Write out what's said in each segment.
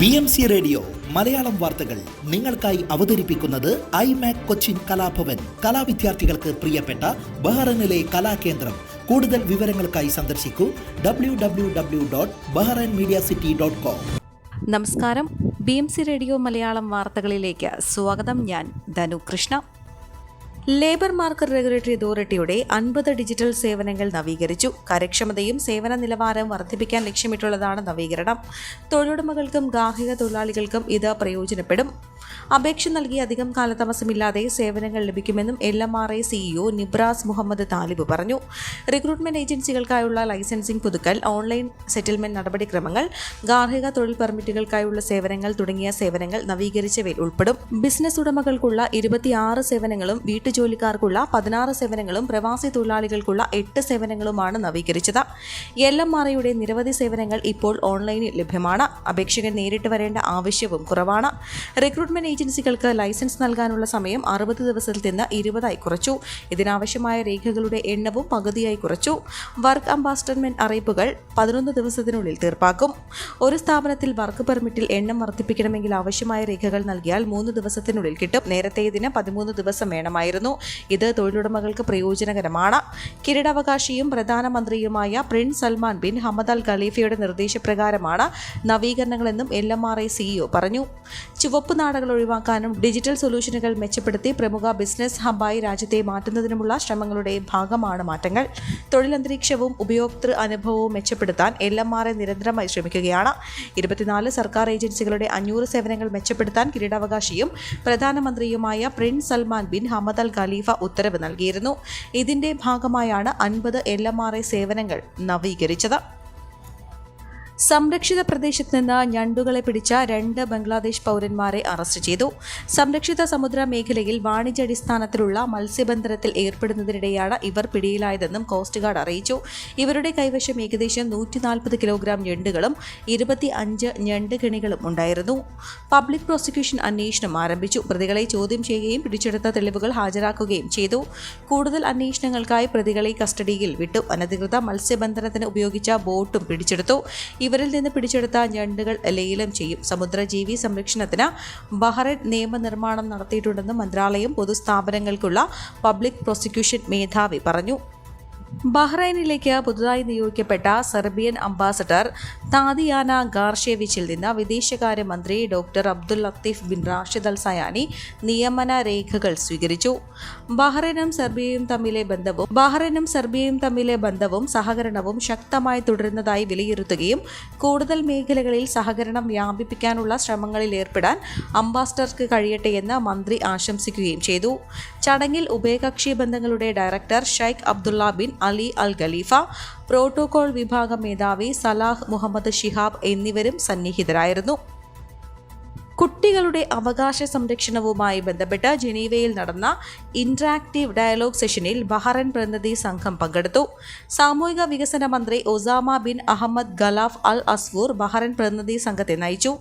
BMC radio Malayalam വാർത്തകൾ നിങ്ങൾക്കായി അവതരിപ്പിക്കുന്നത് ഐമാക് കൊച്ചിൻ കലാഭവൻ. കലാവിദ്യാർത്ഥികൾക്ക് പ്രിയപ്പെട്ട ബഹ്റൈനിലെ കലാകേന്ദ്രം. കൂടുതൽ വിവരങ്ങൾക്കായി സന്ദർശിക്കൂ www.bahrainmediacity.com. നമസ്കാരം, BMC റേഡിയോ മലയാളം വാർത്തകളിലേക്ക് സ്വാഗതം. ഞാൻ ധനു കൃഷ്ണ. ലേബർ മാർക്കറ്റ് റെഗുലേറ്ററി അതോറിറ്റിയുടെ 50 ഡിജിറ്റൽ സേവനങ്ങൾ നവീകരിച്ചു. കാര്യക്ഷമതയും സേവന നിലവാരവും വർദ്ധിപ്പിക്കാൻ ലക്ഷ്യമിട്ടുള്ളതാണ് നവീകരണം. തൊഴിലുടമകൾക്കും ഗാർഹിക തൊഴിലാളികൾക്കും ഇത് പ്രയോജനപ്പെടും. അപേക്ഷ നൽകി അധികം കാലതാമസമില്ലാതെ സേവനങ്ങൾ ലഭിക്കുമെന്നും LMRA CEO Nibras Mohammed Talib പറഞ്ഞു. റിക്രൂട്ട്മെന്റ് ഏജൻസികൾക്കായുള്ള ലൈസൻസിംഗ് പുതുക്കൽ, ഓൺലൈൻ സെറ്റിൽമെന്റ് നടപടിക്രമങ്ങൾ, ഗാർഹിക തൊഴിൽ പെർമിറ്റുകൾക്കായുള്ള സേവനങ്ങൾ തുടങ്ങിയ സേവനങ്ങൾ നവീകരിച്ചവയിൽ ഉൾപ്പെടും. ബിസിനസ് ഉടമകൾക്കുള്ള 26 സേവനങ്ങളും വീട്ടുജോലിക്കാർക്കുള്ള 16 സേവനങ്ങളും പ്രവാസി തൊഴിലാളികൾക്കുള്ള 8 സേവനങ്ങളുമാണ് നവീകരിച്ചത്. LMRAയുടെ നിരവധി സേവനങ്ങൾ ഇപ്പോൾ ഓൺലൈനിൽ ലഭ്യമാണ്. അപേക്ഷകൻ നേരിട്ട് വരേണ്ട ആവശ്യവും കുറവാണ്. റിക്രൂട്ട്മെന്റ് ഏജൻസികൾക്ക് ലൈസൻസ് നൽകാനുള്ള സമയം 60 ദിവസത്തിൽ നിന്ന് 20 കുറച്ചു. ഇതിനാവശ്യമായ രേഖകളുടെ എണ്ണവും പകുതിയായി കുറച്ചു. വർക്ക് അംബാസഡർമെന്റ് അറിയിപ്പുകൾ 11 ദിവസത്തിനുള്ളിൽ തീർപ്പാക്കും. ഒരു സ്ഥാപനത്തിൽ വർക്ക് പെർമിറ്റിൽ എണ്ണം വർദ്ധിപ്പിക്കണമെങ്കിൽ ആവശ്യമായ രേഖകൾ നൽകിയാൽ 3 ദിവസത്തിനുള്ളിൽ കിട്ടും. നേരത്തെ ഇതിന് 13 ദിവസം വേണമായിരുന്നു. ഇത് തൊഴിലുടമകൾക്ക് പ്രയോജനകരമാണ്. കിരീടാവകാശിയും പ്രധാനമന്ത്രിയുമായ Prince Salman bin Hamad Al ഖലീഫയുടെ നിർദ്ദേശപ്രകാരമാണ് നവീകരണങ്ങളെന്നും LMRA CEO പറഞ്ഞു. ചുവപ്പ് നാടകൾ ഒഴിവാക്കാനും ഡിജിറ്റൽ സൊല്യൂഷനുകൾ മെച്ചപ്പെടുത്തി പ്രമുഖ ബിസിനസ് ഹബ്ബായി രാജ്യത്തെ മാറ്റുന്നതിനുമുള്ള ശ്രമങ്ങളുടെ ഭാഗമാണ് മാറ്റങ്ങൾ. തൊഴിലന്തരീക്ഷവും ഉപയോക്തൃ അനുഭവവും മെച്ചപ്പെടുത്താൻ LMRA നിരന്തരമായി ശ്രമിക്കുകയാണ്. 24 സർക്കാർ ഏജൻസികളുടെ 500 സേവനങ്ങൾ മെച്ചപ്പെടുത്താൻ കിരീടാവകാശിയും പ്രധാനമന്ത്രിയുമായ Prince Salman bin Hamad Al ഖലീഫ ഉത്തരവ് നൽകിയിരുന്നു. ഇതിന്റെ ഭാഗമായാണ് 50 LMRA സേവനങ്ങൾ നവീകരിച്ചത്. സംരക്ഷിത പ്രദേശത്ത് നിന്ന് ഞണ്ടുകളെ പിടിച്ച 2 ബംഗ്ലാദേശ് പൗരന്മാരെ അറസ്റ്റ് ചെയ്തു. സംരക്ഷിത സമുദ്ര മേഖലയിൽ വാണിജ്യാടിസ്ഥാനത്തിലുള്ള മത്സ്യബന്ധനത്തിൽ ഏർപ്പെടുന്നതിനിടെയാണ് ഇവർ പിടിയിലായതെന്നും കോസ്റ്റ് ഗാർഡ് അറിയിച്ചു. ഇവരുടെ കൈവശം ഏകദേശം 140 കിലോഗ്രാം ഞണ്ടുകളും 25 ഞണ്ട് കെണികളും ഉണ്ടായിരുന്നു. പബ്ലിക് പ്രോസിക്യൂഷൻ അന്വേഷണം ആരംഭിച്ചു. പ്രതികളെ ചോദ്യം ചെയ്യുകയും പിടിച്ചെടുത്ത തെളിവുകൾ ഹാജരാക്കുകയും ചെയ്തു. കൂടുതൽ അന്വേഷണങ്ങൾക്കായി പ്രതികളെ കസ്റ്റഡിയിൽ വിട്ടു. അനധികൃത മത്സ്യബന്ധനത്തിന് ഉപയോഗിച്ച ബോട്ടും പിടിച്ചെടുത്തു. ഇവരിൽ നിന്ന് പിടിച്ചെടുത്ത ഞണ്ടുകൾ ലേലം ചെയ്യും. സമുദ്രജീവി സംരക്ഷണത്തിന് ബഹ്റൈൻ നിയമനിർമ്മാണം നടത്തിയിട്ടുണ്ടെന്ന് മന്ത്രാലയം പൊതുസ്ഥാപനങ്ങൾക്കുള്ള പബ്ലിക് പ്രോസിക്യൂഷൻ മേധാവി പറഞ്ഞു. ബഹ്റൈനിലേക്ക് പുതുതായി നിയോഗിക്കപ്പെട്ട സെർബിയൻ അംബാസഡർ താദിയാന ഗാർഷേവിച്ചിൽ നിന്ന് വിദേശകാര്യമന്ത്രി doctor Abdul Latif bin Rashid Al Zayani നിയമന രേഖകൾ സ്വീകരിച്ചു. ബഹ്റൈനും സെർബിയയും തമ്മിലെ ബന്ധവും സഹകരണവും ശക്തമായി തുടരുന്നതായി വിലയിരുത്തുകയും കൂടുതൽ മേഖലകളിൽ സഹകരണം വ്യാപിപ്പിക്കാനുള്ള ശ്രമങ്ങളിൽ ഏർപ്പെടാൻ അംബാസഡർക്ക് കഴിയട്ടെയെന്ന് മന്ത്രി ആശംസിക്കുകയും ചെയ്തു. ചടങ്ങിൽ ഉഭയകക്ഷി ബന്ധങ്ങളുടെ director Sheikh Abdulla bin Ali Al Khalifa, protocol വിഭാഗം മേധാവി സലാഹ് മുഹമ്മദ് ഷിഹാബ് എന്നിവരും സന്നിഹിതരായിരുന്നു. കുട്ടികളുടെ അവകാശ സംരക്ഷണവുമായി ബന്ധപ്പെട്ട് ജനീവയിൽ നടന്ന ഇന്ററാക്റ്റീവ് ഡയലോഗ് സെഷനിൽ ബഹ്റൈൻ പ്രതിനിധി സംഘം പങ്കെടുത്തു. സാമൂഹിക വികസന മന്ത്രി ഒസാമ ബിൻ അഹമ്മദ് ഗലാഫ് അൽ അസ്വൂർ ബഹ്റൈൻ പ്രതിനിധി സംഘത്തെ നയിച്ചു.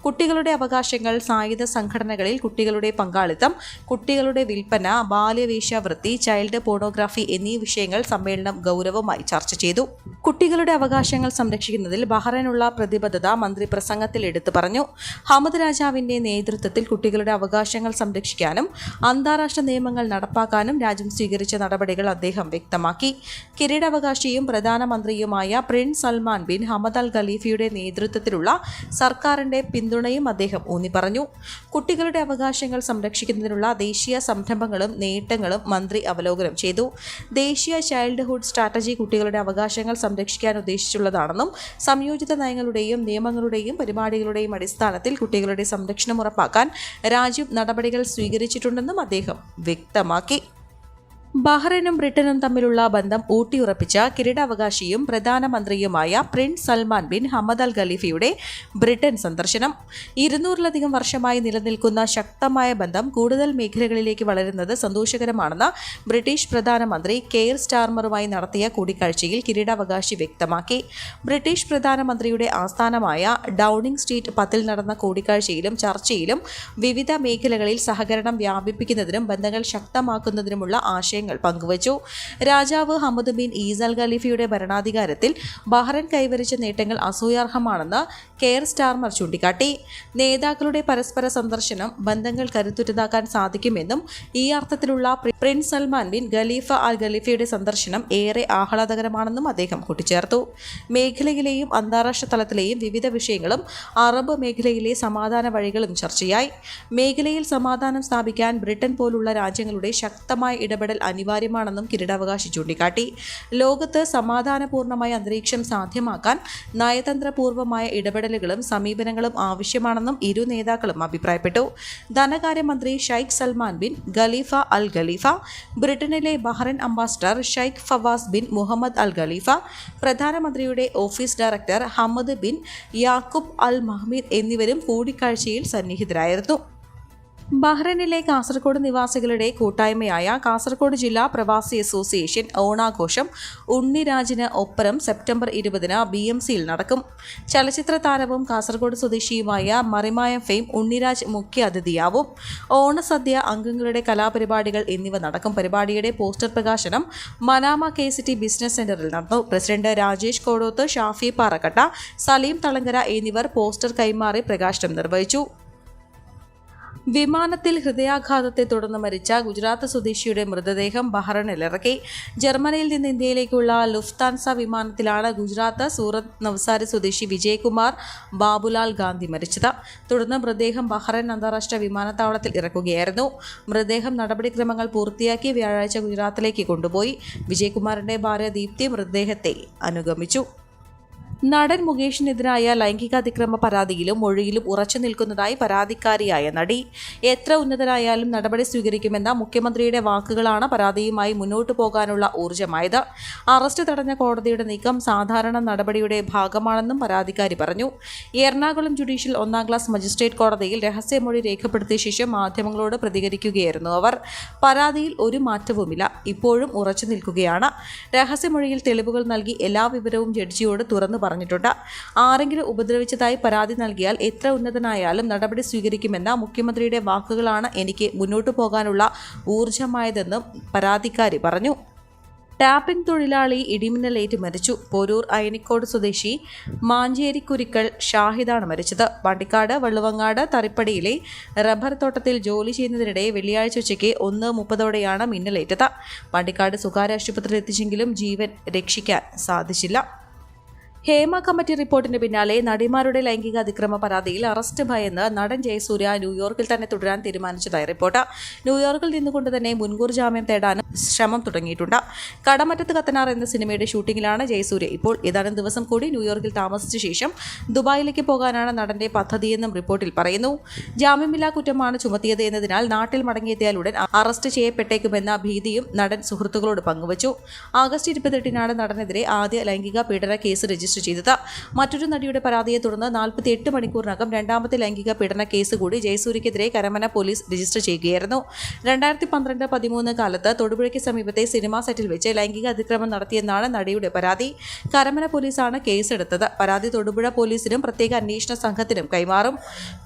കുട്ടികളുടെ അവകാശങ്ങൾ, സായുധ സംഘടനകളിൽ കുട്ടികളുടെ പങ്കാളിത്തം, കുട്ടികളുടെ വിൽപ്പന, ബാല്യവേശ്യാവൃത്തി, ചൈൽഡ് പോർണോഗ്രാഫി എന്നീ വിഷയങ്ങൾ സമ്മേളനം ഗൗരവമായി ചർച്ച ചെയ്തു. കുട്ടികളുടെ അവകാശങ്ങൾ സംരക്ഷിക്കുന്നതിൽ ബഹ്റൈനുള്ള പ്രതിബദ്ധത മന്ത്രി പ്രസംഗത്തിൽ എടുത്തു പറഞ്ഞു. ഹമദ് രാജാവിന്റെ നേതൃത്വത്തിൽ കുട്ടികളുടെ അവകാശങ്ങൾ സംരക്ഷിക്കാനും അന്താരാഷ്ട്ര നിയമങ്ങൾ നടപ്പാക്കാനും രാജ്യം സ്വീകരിച്ച നടപടികൾ അദ്ദേഹം വ്യക്തമാക്കി. കിരീടാവകാശിയും പ്രധാനമന്ത്രിയുമായ Prince Salman bin Hamad Al ഖലീഫയുടെ നേതൃത്വത്തിലുള്ള സർക്കാരിന്റെ പിന്തുണയും അദ്ദേഹം ഊന്നിപ്പറഞ്ഞു. കുട്ടികളുടെ അവകാശങ്ങൾ സംരക്ഷിക്കുന്നതിനുള്ള ദേശീയ സംരംഭങ്ങളും നേട്ടങ്ങളും മന്ത്രി അവലോകനം ചെയ്തു. ദേശീയ ചൈൽഡ്ഹുഡ് സ്ട്രാറ്റജി കുട്ടികളുടെ അവകാശങ്ങൾ സംരക്ഷിക്കാൻ ഉദ്ദേശിച്ചുള്ളതാണെന്നും സംയോജിത നയങ്ങളുടെയും നിയമങ്ങളുടെയും പരിപാടികളുടെയും അടിസ്ഥാനത്തിൽ കുട്ടികളുടെ സംരക്ഷണം ഉറപ്പാക്കാൻ രാജ്യം നടപടികൾ സ്വീകരിച്ചിട്ടുണ്ടെന്നും അദ്ദേഹം വ്യക്തമാക്കി. ബഹ്റൈനും ബ്രിട്ടനും തമ്മിലുള്ള ബന്ധം ഊട്ടിയുറപ്പിച്ച കിരീടാവകാശിയും പ്രധാനമന്ത്രിയുമായ Prince Salman bin Hamad Al ഖലീഫയുടെ ബ്രിട്ടൻ സന്ദർശനം. 200-ലധികം വർഷമായി നിലനിൽക്കുന്ന ശക്തമായ ബന്ധം കൂടുതൽ മേഖലകളിലേക്ക് വളരുന്നത് സന്തോഷകരമാണെന്ന് ബ്രിട്ടീഷ് പ്രധാനമന്ത്രി കെയർ സ്റ്റാർമറുമായി നടത്തിയ കൂടിക്കാഴ്ചയിൽ കിരീടാവകാശി വ്യക്തമാക്കി. ബ്രിട്ടീഷ് പ്രധാനമന്ത്രിയുടെ ആസ്ഥാനമായ ഡൗണിംഗ് സ്ട്രീറ്റ് 10 നടന്ന കൂടിക്കാഴ്ചയിലും ചർച്ചയിലും വിവിധ മേഖലകളിൽ സഹകരണം വ്യാപിപ്പിക്കുന്നതിനും ബന്ധങ്ങൾ ശക്തമാക്കുന്നതിനുമുള്ള ആശയങ്ങൾ വിശേഷങ്ങൾ പങ്കുവച്ചു. രാജാവ് ഹമദ് ബിൻ ഈസ അൽ ഖലീഫയുടെ ഭരണാധികാരത്തിൽ ബഹ്റൈൻ കൈവരിച്ച നേട്ടങ്ങൾ അസൂയാർഹമാണെന്ന് കെയർ സ്റ്റാർമർ ചൂണ്ടിക്കാട്ടി. നേതാക്കളുടെ പരസ്പര സന്ദർശനം ബന്ധങ്ങൾ കരുത്തുറ്റതാക്കാൻ സാധിക്കുമെന്നും ഈ അർത്ഥത്തിലുള്ള പ്രിൻസ് സൽമാൻ ബിൻ ഖലീഫ അൽ ഖലീഫയുടെ സന്ദർശനം ഏറെ ആഹ്ലാദകരമാണെന്നും അദ്ദേഹം കൂട്ടിച്ചേർത്തു. മേഖലയിലെയും അന്താരാഷ്ട്ര തലത്തിലെയും വിവിധ വിഷയങ്ങളും അറബ് മേഖലയിലെ സമാധാന വഴികളും ചർച്ചയായി. മേഖലയിൽ സമാധാനം സ്ഥാപിക്കാൻ ബ്രിട്ടൻ പോലുള്ള രാജ്യങ്ങളുടെ ശക്തമായ ഇടപെടൽ അനിവാര്യമാണെന്നും കിരീടാവകാശി ചൂണ്ടിക്കാട്ടി. ലോകത്ത് സമാധാനപൂർണ്ണമായ അന്തരീക്ഷം സാധ്യമാക്കാൻ നയതന്ത്രപൂർവമായ ഇടപെടലുകളും സമീപനങ്ങളും ആവശ്യമാണെന്നും ഇരു നേതാക്കളും അഭിപ്രായപ്പെട്ടു. ധനകാര്യമന്ത്രി Sheikh Salman bin Khalifa Al Khalifa, ബ്രിട്ടനിലെ Bahrain ambassador Sheikh Fawaz bin Mohammed Al Khalifa, പ്രധാനമന്ത്രിയുടെ office director Hamad bin Yacoub Al Mahmeed എന്നിവരും കൂടിക്കാഴ്ചയിൽ സന്നിഹിതരായിരുന്നു. ബഹ്റൈനിലെ കാസർഗോഡ് നിവാസികളുടെ കൂട്ടായ്മയായ കാസർഗോഡ് ജില്ലാ പ്രവാസി അസോസിയേഷൻ ഓണാഘോഷം ഉണ്ണിരാജിന് ഒപ്പരം സെപ്റ്റംബർ 20 BMCയിൽ നടക്കും. ചലച്ചിത്ര താരവും കാസർഗോഡ് സ്വദേശിയുമായ മറിമായ ഫെയിം ഉണ്ണിരാജ് മുഖ്യ അതിഥിയാവും. ഓണസദ്യ, അംഗങ്ങളുടെ കലാപരിപാടികൾ എന്നിവ നടക്കും. പരിപാടിയുടെ പോസ്റ്റർ പ്രകാശനം മനാമ KCT ബിസിനസ് സെന്ററിൽ നടന്നു. പ്രസിഡന്റ് രാജേഷ് കോടോത്ത്, ഷാഫി പാറക്കട്ട, സലീം തളങ്കര എന്നിവർ പോസ്റ്റർ കൈമാറി പ്രകാശനം നിർവഹിച്ചു. വിമാനത്തിൽ ഹൃദയാഘാതത്തെ തുടർന്ന് മരിച്ച ഗുജറാത്ത് സ്വദേശിയുടെ മൃതദേഹം ബഹ്റൈനിലിറക്കി. ജർമ്മനിയിൽ നിന്ന് ഇന്ത്യയിലേക്കുള്ള ലുഫ്താൻസ വിമാനത്തിലാണ് ഗുജറാത്ത് സൂറത്ത് നവ്സാരി സ്വദേശി വിജയ്കുമാർ ബാബുലാൽ ഗാന്ധി മരിച്ചത്. തുടർന്ന് മൃതദേഹം ബഹ്റൈൻ അന്താരാഷ്ട്ര വിമാനത്താവളത്തിൽ ഇറക്കുകയായിരുന്നു. മൃതദേഹം നടപടിക്രമങ്ങൾ പൂർത്തിയാക്കി വ്യാഴാഴ്ച ഗുജറാത്തിലേക്ക് കൊണ്ടുപോയി. വിജയ്കുമാറിന്റെ ഭാര്യ ദീപ്തി മൃതദേഹത്തെ അനുഗമിച്ചു. നടൻ മുകേഷിനെതിരായ ലൈംഗികാതിക്രമ പരാതിയിലും മൊഴിയിലും ഉറച്ചു നിൽക്കുന്നതായി പരാതിക്കാരിയായ നടി. എത്ര ഉന്നതരായാലും നടപടി സ്വീകരിക്കുമെന്ന മുഖ്യമന്ത്രിയുടെ വാക്കുകളാണ് പരാതിയുമായി മുന്നോട്ടു പോകാനുള്ള ഊർജ്ജമായത്. അറസ്റ്റ് തടഞ്ഞ കോടതിയുടെ നീക്കം സാധാരണ നടപടിയുടെ ഭാഗമാണെന്നും പരാതിക്കാരി പറഞ്ഞു. എറണാകുളം ജുഡീഷ്യൽ 1ാം ക്ലാസ് മജിസ്ട്രേറ്റ് കോടതിയിൽ രഹസ്യമൊഴി രേഖപ്പെടുത്തിയ ശേഷം മാധ്യമങ്ങളോട് പ്രതികരിക്കുകയായിരുന്നു അവർ. പരാതിയിൽ ഒരു മാറ്റവുമില്ല, ഇപ്പോഴും ഉറച്ചു നിൽക്കുകയാണ്. രഹസ്യമൊഴിയിൽ തെളിവുകൾ നൽകി എല്ലാ വിവരവും ജഡ്ജിയോട് തുറന്നു പറഞ്ഞിട്ടുണ്ട്. ആരെങ്കിലും ഉപദ്രവിച്ചതായി പരാതി നൽകിയാൽ എത്ര ഉന്നതനായാലും നടപടി സ്വീകരിക്കുമെന്ന മുഖ്യമന്ത്രിയുടെ വാക്കുകളാണ് എനിക്ക് മുന്നോട്ടു പോകാനുള്ള ഊർജ്ജമായതെന്നും പരാതിക്കാരി പറഞ്ഞു. ടാപ്പിംഗ് തൊഴിലാളി ഇടിമിന്നലേറ്റ് മരിച്ചു. പോരൂർ അയനിക്കോട് സ്വദേശി മാഞ്ചേരിക്കുരിക്കൽ ഷാഹിദാണ് മരിച്ചത്. പാണ്ടിക്കാട് വള്ളുവങ്ങാട് തറിപ്പടിയിലെ റബ്ബർ തോട്ടത്തിൽ ജോലി ചെയ്യുന്നതിനിടെ വെള്ളിയാഴ്ച ഉച്ചയ്ക്ക് 1:30 മിന്നലേറ്റത്. പാണ്ടിക്കാട് സ്വകാര്യ ആശുപത്രിയിൽ എത്തിച്ചെങ്കിലും ജീവൻ രക്ഷിക്കാൻ സാധിച്ചില്ല. ഹേമ കമ്മിറ്റി റിപ്പോർട്ടിന് പിന്നാലെ നടിമാരുടെ ലൈംഗിക അതിക്രമ പരാതിയിൽ അറസ്റ്റ് ഭയന്ന് നടൻ ജയസൂര്യ ന്യൂയോർക്കിൽ തന്നെ തുടരാൻ തീരുമാനിച്ചതായി റിപ്പോർട്ട്. ന്യൂയോർക്കിൽ നിന്നുകൊണ്ട് തന്നെ മുൻകൂർ ജാമ്യം തേടാനും ശ്രമം തുടങ്ങിയിട്ടുണ്ട്. കടമറ്റത്ത് കത്തനാർ എന്ന സിനിമയുടെ ഷൂട്ടിങ്ങിലാണ് ജയസൂര്യ ഇപ്പോൾ. ഏതാനും ദിവസം കൂടി ന്യൂയോർക്കിൽ താമസിച്ച ശേഷം ദുബായിലേക്ക് പോകാനാണ് നടന്റെ പദ്ധതിയെന്നും റിപ്പോർട്ടിൽ പറയുന്നു. ജാമ്യമില്ലാ കുറ്റമാണ് ചുമത്തിയത് എന്നതിനാൽ നാട്ടിൽ മടങ്ങിയെത്തിയാലുടൻ അറസ്റ്റ് ചെയ്യപ്പെട്ടേക്കുമെന്ന ഭീതിയും നടൻ സുഹൃത്തുക്കളോട് പങ്കുവച്ചു. ആഗസ്റ്റ് 28 നടനെതിരെ ആദ്യ ലൈംഗിക പീഡന കേസ് രജിസ്റ്റർ ചെയ്തത്. മറ്റൊരു നടിയുടെ പരാതിയെ തുടർന്ന് 48 മണിക്കൂറിനകം രണ്ടാമത്തെ ലൈംഗിക പീഡന കേസ് കൂടി ജയസൂര്യക്കെതിരെ കരമന പോലീസ് രജിസ്റ്റർ ചെയ്യുകയായിരുന്നു. 2012-13 കാലത്ത് തൊടുപുഴയ്ക്ക് സമീപത്തെ സിനിമാ സെറ്റിൽ വെച്ച് ലൈംഗിക അതിക്രമം നടത്തിയെന്നാണ് നടിയുടെ പരാതി. കരമന പോലീസാണ് കേസെടുത്തത്. പരാതി തൊടുപുഴ പോലീസിനും പ്രത്യേക അന്വേഷണ സംഘത്തിനും കൈമാറും.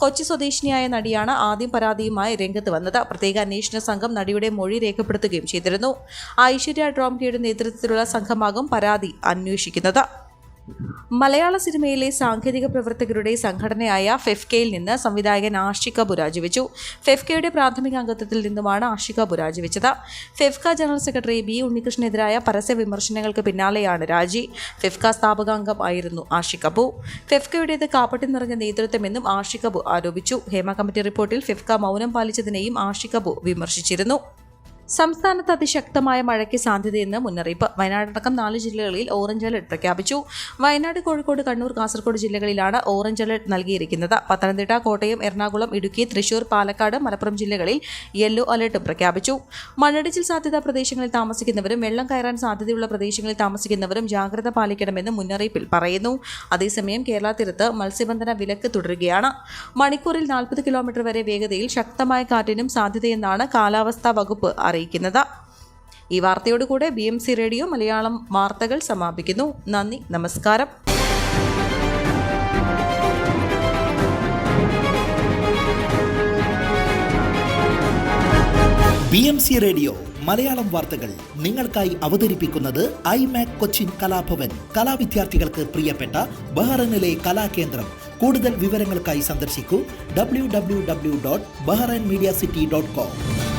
കൊച്ചി സ്വദേശിനിയായ നടിയാണ് ആദ്യം പരാതിയുമായി രംഗത്ത് വന്നത്. പ്രത്യേക അന്വേഷണ സംഘം നടിയുടെ മൊഴി രേഖപ്പെടുത്തുകയും ചെയ്തിരുന്നു. ഐശ്വര്യ ഡ്രോംകെയുടെ നേതൃത്വത്തിലുള്ള സംഘമാകും പരാതി അന്വേഷിക്കുന്നത്. മലയാള സിനിമയിലെ സാങ്കേതിക പ്രവർത്തകരുടെ സംഘടനയായ ഫെഫ്കയിൽ നിന്ന് സംവിധായകൻ ആഷിഖ് അബു രാജിവെച്ചു. ഫെഫ്കയുടെ പ്രാഥമിക അംഗത്വത്തിൽ നിന്നുമാണ് ആഷിഖ് അബു രാജിവെച്ചത്. ഫെഫ്ക ജനറൽ സെക്രട്ടറി ബി ഉണ്ണികൃഷ്ണനെതിരായ പരസ്യ വിമർശനങ്ങൾക്ക് പിന്നാലെയാണ് രാജി. ഫെഫ്ക സ്ഥാപകാംഗം ആയിരുന്നു ആഷിഖ് അബു. ഫെഫ്കയുടേത് കാപ്പട്ടി നിറഞ്ഞ നേതൃത്വമെന്നും ആഷിഖ് അബു ആരോപിച്ചു. ഹേമ കമ്മിറ്റി റിപ്പോർട്ടിൽ ഫെഫ്ക മൗനം പാലിച്ചതിനെയും ആഷിഖ് അബു വിമർശിച്ചിരുന്നു. സംസ്ഥാനത്ത് അതിശക്തമായ മഴയ്ക്ക് സാധ്യതയെന്ന് മുന്നറിയിപ്പ്. വയനാടടക്കം 4 ജില്ലകളിൽ ഓറഞ്ച് അലർട്ട് പ്രഖ്യാപിച്ചു. വയനാട്, കോഴിക്കോട്, കണ്ണൂർ, കാസർഗോഡ് ജില്ലകളിലാണ് ഓറഞ്ച് അലർട്ട് നൽകിയിരിക്കുന്നത്. പത്തനംതിട്ട, കോട്ടയം, എറണാകുളം, ഇടുക്കി, തൃശൂർ, പാലക്കാട്, മലപ്പുറം ജില്ലകളിൽ യെല്ലോ അലർട്ടും പ്രഖ്യാപിച്ചു. മണ്ണിടിച്ചിൽ സാധ്യതാ പ്രദേശങ്ങളിൽ താമസിക്കുന്നവരും വെള്ളം കയറാൻ സാധ്യതയുള്ള പ്രദേശങ്ങളിൽ താമസിക്കുന്നവരും ജാഗ്രത പാലിക്കണമെന്ന് മുന്നറിയിപ്പിൽ പറയുന്നു. അതേസമയം കേരള തീരത്ത് മത്സ്യബന്ധന വിലക്ക് തുടരുകയാണ്. മണിക്കൂറിൽ 40 കിലോമീറ്റർ വരെ വേഗതയിൽ ശക്തമായ കാറ്റിനും സാധ്യതയെന്നാണ് കാലാവസ്ഥാ വകുപ്പ് അറിയിക്കുന്നത്. ഈ വാർത്തയോടുകൂടെ BMC റേഡിയോ മലയാളം വാർത്തകൾ സമാപിക്കുന്നു. നന്ദി, നമസ്കാരം. BMC റേഡിയോ മലയാളം വാർത്തകൾ നിങ്ങൾക്കായി അവതരിപ്പിക്കുന്നത് ഐമാക് കൊച്ചിൻ കലാഭവൻ. കലാവിദ്യാർത്ഥികൾക്ക് പ്രിയപ്പെട്ട ബഹ്റൈനിലെ കലാകേന്ദ്രം. കൂടുതൽ വിവരങ്ങൾക്കായി സന്ദർശിക്കൂ www.bahrainmediacity.com.